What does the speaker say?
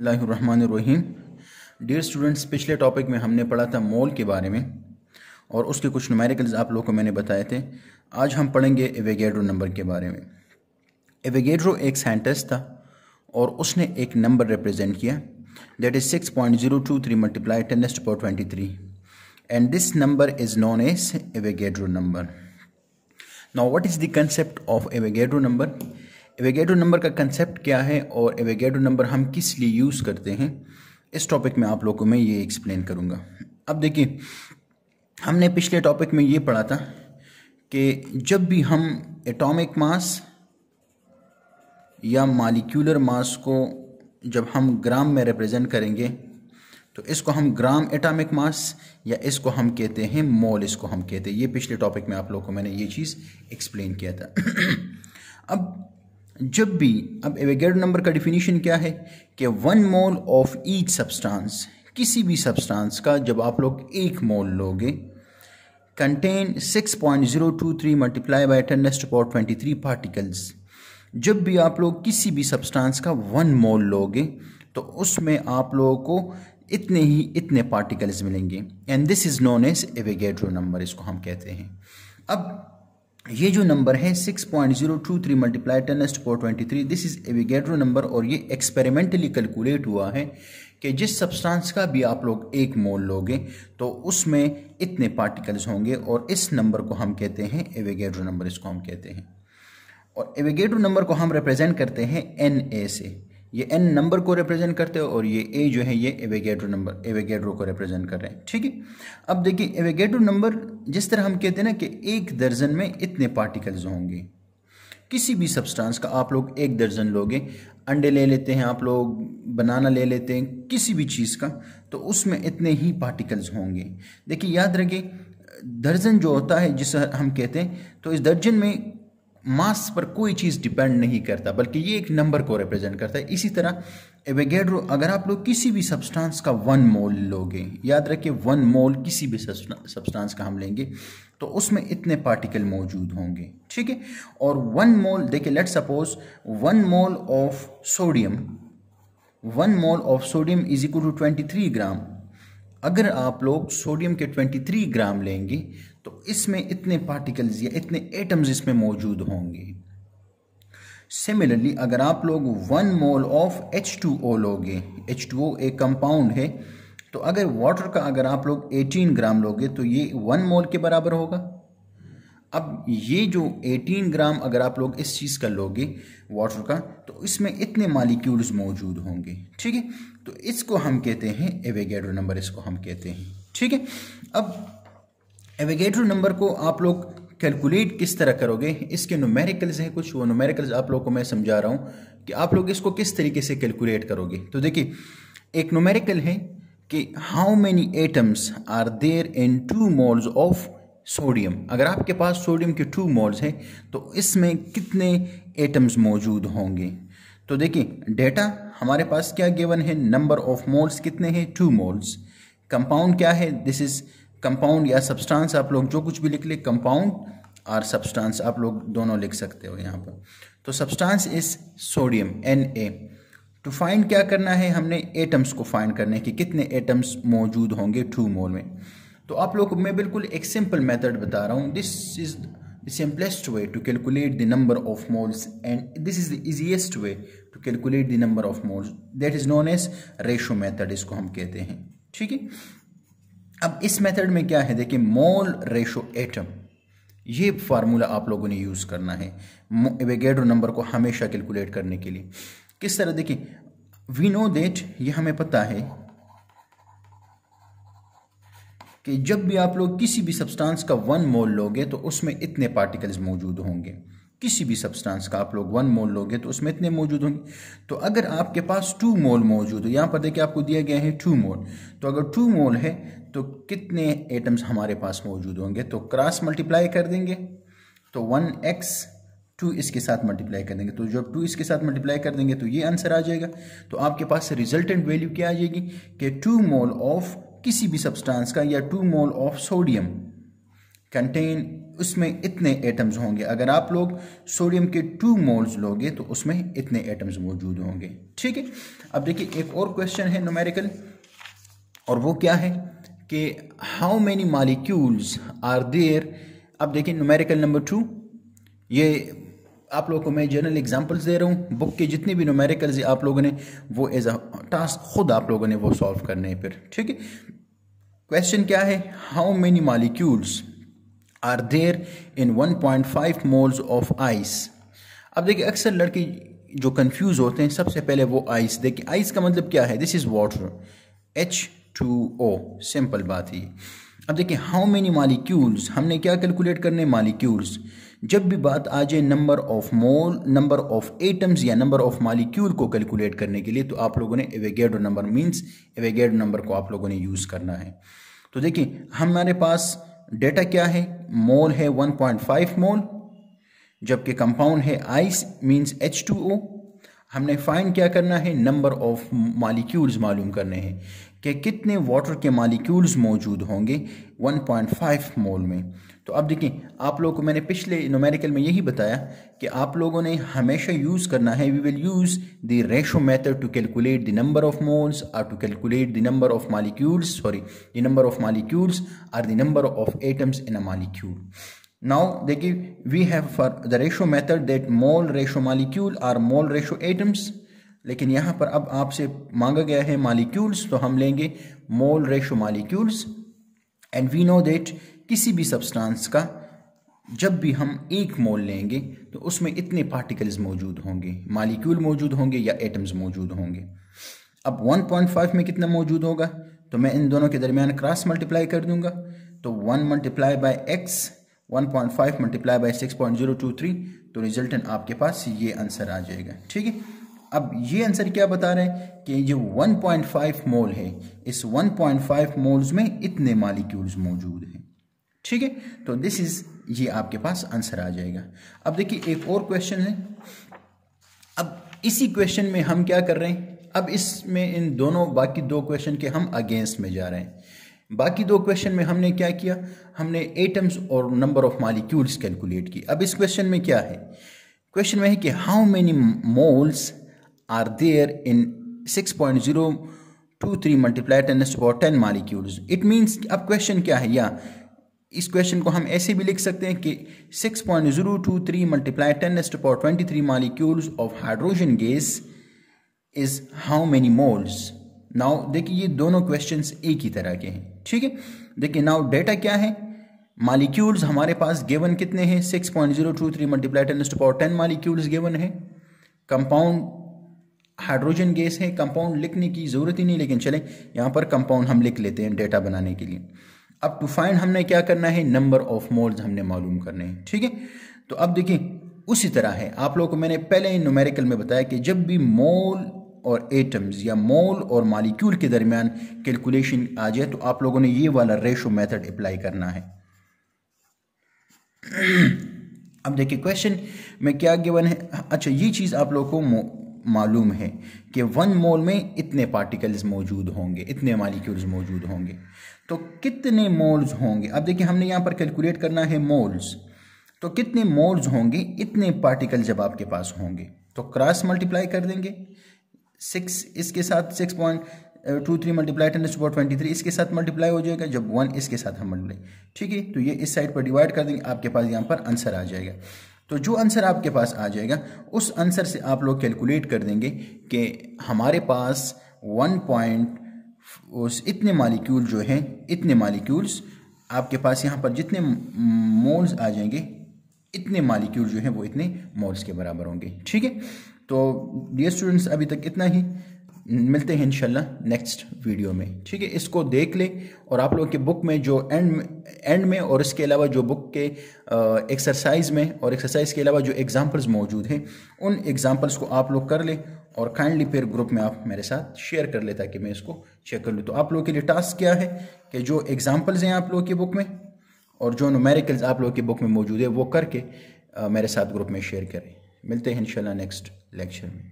बिस्मिल्लाहिर्रहमानिर्रहीम। Dear students, पिछले topic में हमने पढ़ा था मोल के बारे में और उसके कुछ न्यूमेरिकल्स आप लोगों को मैंने बताए थे। आज हम पढ़ेंगे एवोगैड्रो नंबर के बारे में। एवोगैड्रो एक साइंटिस्ट था और उसने एक नंबर रिप्रेजेंट किया, that is 6.023 multiply 10⁻23 and this number is known as Avogadro number. Now what is the concept of Avogadro number? Avogadro number का कंसेप्ट क्या है और एवोगैड्रो नंबर हम किस लिए यूज़ करते हैं, इस टॉपिक में आप लोगों को मैं ये एक्सप्लेन करूँगा। अब देखिए, हमने पिछले टॉपिक में ये पढ़ा था कि जब भी हम एटॉमिक मास या मॉलिक्यूलर मास को जब हम ग्राम में रिप्रेजेंट करेंगे तो इसको हम ग्राम एटॉमिक मास या इसको हम कहते हैं मोल, इसको हम कहते हैं। ये पिछले टॉपिक में आप लोगों को मैंने ये चीज़ एक्सप्लेन किया था। अब एवोगैड्रो नंबर का डिफिनीशन क्या है कि 1 मोल ऑफ ईच सब्सटेंस, किसी भी सब्सटेंस का जब आप लोग 1 मोल लोगे, कंटेन 6.023 मल्टीप्लाई बाय 10⁻23 पार्टिकल्स। जब भी आप लोग किसी भी सब्सटेंस का 1 मोल लोगे तो उसमें आप लोगों को इतने पार्टिकल्स मिलेंगे and this is known as Avogadro number, इसको हम कहते हैं। अब ये जो नंबर है 6.023 multiply 10⁻23, this is Avogadro number और ये एक्सपेरिमेंटली कैलकुलेट हुआ है कि जिस सब्सटेंस का भी आप लोग 1 मोल लोगे तो उसमें इतने पार्टिकल्स होंगे और इस नंबर को हम कहते हैं एवोगैड्रो नंबर, इसको हम कहते हैं। और एवोगैड्रो नंबर को हम रिप्रेजेंट करते हैं Na से। ये n नंबर को रिप्रेजेंट करते हैं और ये a जो है ये एवोगैड्रो नंबर, एवोगैड्रो को रिप्रेजेंट कर रहे हैं, ठीक है। अब देखिए, एवोगैड्रो नंबर जिस तरह हम कहते हैं ना कि 1 दर्जन में इतने पार्टिकल्स होंगे। किसी भी सब्सटेंस का आप लोग 1 दर्जन लोगे, अंडे ले लेते हैं आप लोग, बनाना ले लेते हैं, किसी भी चीज़ का, तो उसमें इतने ही पार्टिकल्स होंगे। देखिए याद रखिए, दर्जन जो होता है जिसे हम कहते हैं, तो इस दर्जन में मास पर कोई चीज़ डिपेंड नहीं करता बल्कि ये एक नंबर को रिप्रेजेंट करता है। इसी तरह एवोगैड्रो, अगर आप लोग किसी भी सब्सटेंस का 1 मोल लोगे, याद रखिए 1 मोल किसी भी सब्सटेंस का हम लेंगे तो उसमें इतने पार्टिकल मौजूद होंगे, ठीक है। और 1 मोल, देखिए let's suppose 1 mole of sodium, 1 mole of sodium is equal to 23 gram. अगर आप लोग सोडियम के 23 ग्राम लेंगे तो इसमें इतने पार्टिकल्स या इतने एटम्स इसमें मौजूद होंगे। सिमिलरली अगर आप लोग 1 मोल ऑफ H2O लोगे, H2O एक कंपाउंड है, तो अगर वाटर का अगर आप लोग 18 ग्राम लोगे तो ये 1 मोल के बराबर होगा। अब ये जो 18 ग्राम अगर आप लोग इस चीज़ का लोगे वाटर का, तो इसमें इतने मॉलिक्यूल्स मौजूद होंगे, ठीक है। तो इसको हम कहते हैं एवोगैड्रो नंबर, इसको हम कहते हैं, ठीक है। अब एवोगैड्रो नंबर को आप लोग कैलकुलेट किस तरह करोगे, इसके न्यूमेरिकल्स हैं कुछ, वो न्यूमेरिकल्स आप लोग को मैं समझा रहा हूँ कि आप लोग इसको किस तरीके से कैलकुलेट करोगे। तो देखिए, एक न्यूमेरिकल है कि how many atoms are there in 2 moles of sodium. अगर आपके पास सोडियम के 2 मोल्स हैं तो इसमें कितने एटम्स मौजूद होंगे। तो देखिए, डेटा हमारे पास क्या गिवन है, नंबर ऑफ मोल्स कितने हैं, 2 मोल्स। कंपाउंड क्या है, दिस इज कंपाउंड या सब्सटेंस, आप लोग जो कुछ भी लिख ले, कंपाउंड और सब्सटेंस आप लोग दोनों लिख सकते हो यहाँ पर। तो substance is sodium Na। To find क्या करना है, हमने एटम्स को फाइंड करने की, कितने एटम्स मौजूद होंगे 2 मोल में। तो आप लोग को मैं बिल्कुल एक सिंपल मेथड बता रहा हूँ। This is the simplest way to calculate the number of moles and this is the easiest way to calculate the number of moles, that is known as ratio method, इसको हम कहते हैं, ठीक है। अब इस मेथड में क्या है, देखिए मोल रेशो एटम, ये फार्मूला आप लोगों ने यूज़ करना है एवोगैड्रो नंबर को हमेशा कैलकुलेट करने के लिए। किस तरह, देखिए वी नो दैट, ये हमें पता है कि जब भी आप लोग किसी भी सब्सटेंस का 1 मोल लोगे तो उसमें इतने पार्टिकल्स मौजूद होंगे। किसी भी सब्सटेंस का आप लोग 1 मोल लोगे तो उसमें इतने मौजूद होंगे। तो अगर आपके पास 2 मोल मौजूद है, यहाँ पर देखिए आपको दिया गया है 2 मोल, तो अगर 2 मोल है तो कितने एटम्स हमारे पास मौजूद होंगे, तो क्रॉस मल्टीप्लाई कर देंगे तो 1x 2 इसके साथ मल्टीप्लाई कर देंगे, तो जब 2 इसके साथ मल्टीप्लाई कर देंगे तो ये आंसर आ जाएगा। तो आपके पास रिजल्टेंट वैल्यू क्या आ जाएगी कि 2 मोल ऑफ किसी भी सब्सटेंस का या 2 मोल ऑफ सोडियम कंटेन, उसमें इतने एटम्स होंगे। अगर आप लोग सोडियम के 2 मोल्स लोगे तो उसमें इतने एटम्स मौजूद होंगे। ठीक है, अब देखिए एक और क्वेश्चन है न्यूमेरिकल, और वो क्या है कि how many molecules are there. अब देखिए न्यूमेरिकल नंबर 2, ये आप लोगों को मैं जनरल एग्जांपल्स दे रहा हूँ। बुक के जितने भी न्यूमेरिकल्स आप लोगों ने वो एज अ टास्क खुद आप लोगों ने वो सॉल्व करने हैं फिर। ठीक है, क्वेश्चन क्या है, how many molecules are there in 1.5 moles of ice. अब देखिए अक्सर लड़के जो कंफ्यूज होते हैं, सबसे पहले वो आइस, देखिए आइस का मतलब क्या है, this is water, H2O, simple बात है। अब देखिए हाउ मेनी मॉलिक्यूल्स, हमने क्या कैलकुलेट करने, मॉलिक्यूल्स। जब भी बात आ जाए number of mole, number of atoms या नंबर ऑफ मॉलिक्यूल को कैलकुलेट करने के लिए, तो आप लोगों ने Avogadro number means Avogadro number को आप लोगों ने यूज़ करना है। तो देखिए हमारे पास डेटा क्या है, मोल है 1.5 मोल, जबकि कंपाउंड है आइस मींस H2O। हमने फाइंड क्या करना है, नंबर ऑफ मॉलिक्यूल्स मालूम करने हैं कि कितने वाटर के मॉलिक्यूल्स मौजूद होंगे 1.5 मोल में। तो अब देखिए आप लोगों को मैंने पिछले न्यूमेरिकल में यही बताया कि आप लोगों ने हमेशा यूज़ करना है, we will use the ratio method to calculate the number of moles और to calculate the number of molecules, the number of molecules और the number of atoms in a molecule. Now देखिए we have for the ratio method that mole ratio molecule और mole ratio atoms, लेकिन यहाँ पर अब आपसे मांगा गया है मॉलिक्यूल्स, तो हम लेंगे mole ratio molecules. And we know that किसी भी सब्सटेंस का जब भी हम 1 मोल लेंगे तो उसमें इतने पार्टिकल्स मौजूद होंगे, मॉलिक्यूल मौजूद होंगे या एटम्स मौजूद होंगे। अब 1.5 में कितना मौजूद होगा, तो मैं इन दोनों के दरमियान क्रॉस मल्टीप्लाई कर दूंगा, तो 1 multiply by x, 1.5 multiply by 6.023, तो रिजल्टेंट आपके पास ये आंसर आ जाएगा। ठीक है, अब ये आंसर क्या बता रहे हैं कि जो 1.5 मोल है, इस 1.5 मोल्स में इतने मॉलिक्यूल्स मौजूद हैं। ठीक है, तो दिस इज, ये आपके पास आंसर आ जाएगा। अब देखिए एक और क्वेश्चन है, अब इसी क्वेश्चन में हम क्या कर रहे हैं, अब इसमें इन दोनों बाकी 2 क्वेश्चन के हम अगेंस्ट में जा रहे हैं। बाकी 2 क्वेश्चन में हमने क्या किया, हमने एटम्स और नंबर ऑफ मॉलिक्यूल्स कैलकुलेट की। अब इस क्वेश्चन में क्या है, क्वेश्चन में है कि how many moles are there in 6.023 multiply 10⁻10 molecules. It means, अब क्वेश्चन क्या है, या इस क्वेश्चन को हम ऐसे भी लिख सकते हैं कि 6.023 multiply 10⁻23 molecules of hydrogen gas is how many moles. Now देखिए ये दोनों क्वेश्चंस एक ही तरह के हैं। ठीक है, देखिए नाउ डेटा क्या है, मॉलिक्यूल्स हमारे पास गिवन कितने हैं, 6.023 मल्टीप्लाई 10⁻10 मॉलिक्यूल्स गिवन है। कंपाउंड हाइड्रोजन गैस है, कंपाउंड लिखने की ज़रूरत ही नहीं, लेकिन चलें यहाँ पर कंपाउंड हम लिख लेते हैं डेटा बनाने के लिए। अब टू फाइंड हमने क्या करना है, नंबर ऑफ मोल्स हमने मालूम करने हैं। ठीक है, तो अब देखिए उसी तरह है, आप लोगों को मैंने पहले न्यूमेरिकल में बताया कि जब भी मोल और एटम्स या मोल और मॉलिक्यूल के दरमियान कैलकुलेशन आ जाए तो आप लोगों ने ये वाला रेशो मेथड अप्लाई करना है। अब देखिए क्वेश्चन में क्या गिवन है, अच्छा ये चीज़ आप लोगों को मालूम है कि 1 मोल में इतने पार्टिकल्स मौजूद होंगे, इतने मॉलिक्यूल्स मौजूद होंगे, तो कितने मोल्स होंगे। अब देखिए हमने यहाँ पर कैलकुलेट करना है मोल्स, तो कितने मोल्स होंगे, इतने पार्टिकल जब आपके पास होंगे तो क्रॉस मल्टीप्लाई कर देंगे, 6 इसके साथ 6.23 मल्टीप्लाई 10⁻23 इसके साथ मल्टीप्लाई हो जाएगा, जब 1 इसके साथ हम मल्टीप्लाई। ठीक है, तो ये इस साइड पर डिवाइड कर देंगे, आपके पास यहाँ पर आंसर आ जाएगा। तो जो आंसर आपके पास आ जाएगा उस आंसर से आप लोग कैलकुलेट कर देंगे कि हमारे पास इतने मॉलिक्यूल जो हैं, इतने मॉलिक्यूल्स आपके पास यहाँ पर जितने मोल्स आ जाएंगे, इतने मॉलिक्यूल जो हैं वो इतने मोल्स के बराबर होंगे। ठीक है, तो डियर स्टूडेंट्स अभी तक इतना ही, मिलते हैं इंशाल्लाह नेक्स्ट वीडियो में। ठीक है, इसको देख ले, और आप लोग के बुक में जो एंड में और इसके अलावा जो बुक के एक्सरसाइज में और एक्सरसाइज के अलावा जो एग्जांपल्स मौजूद हैं, उन एग्जांपल्स को आप लोग कर ले और काइंडली फिर ग्रुप में आप मेरे साथ शेयर कर ले ताकि मैं इसको चेक कर लूँ। तो आप लोग के लिए टास्क क्या है कि जो एग्जाम्पल्स हैं आप लोग की बुक में और जो न्यूमेरिकल्स आप लोग की बुक में मौजूद है वो करके मेरे साथ ग्रुप में शेयर करें। मिलते हैं इंशाल्लाह नेक्स्ट लेक्चर में।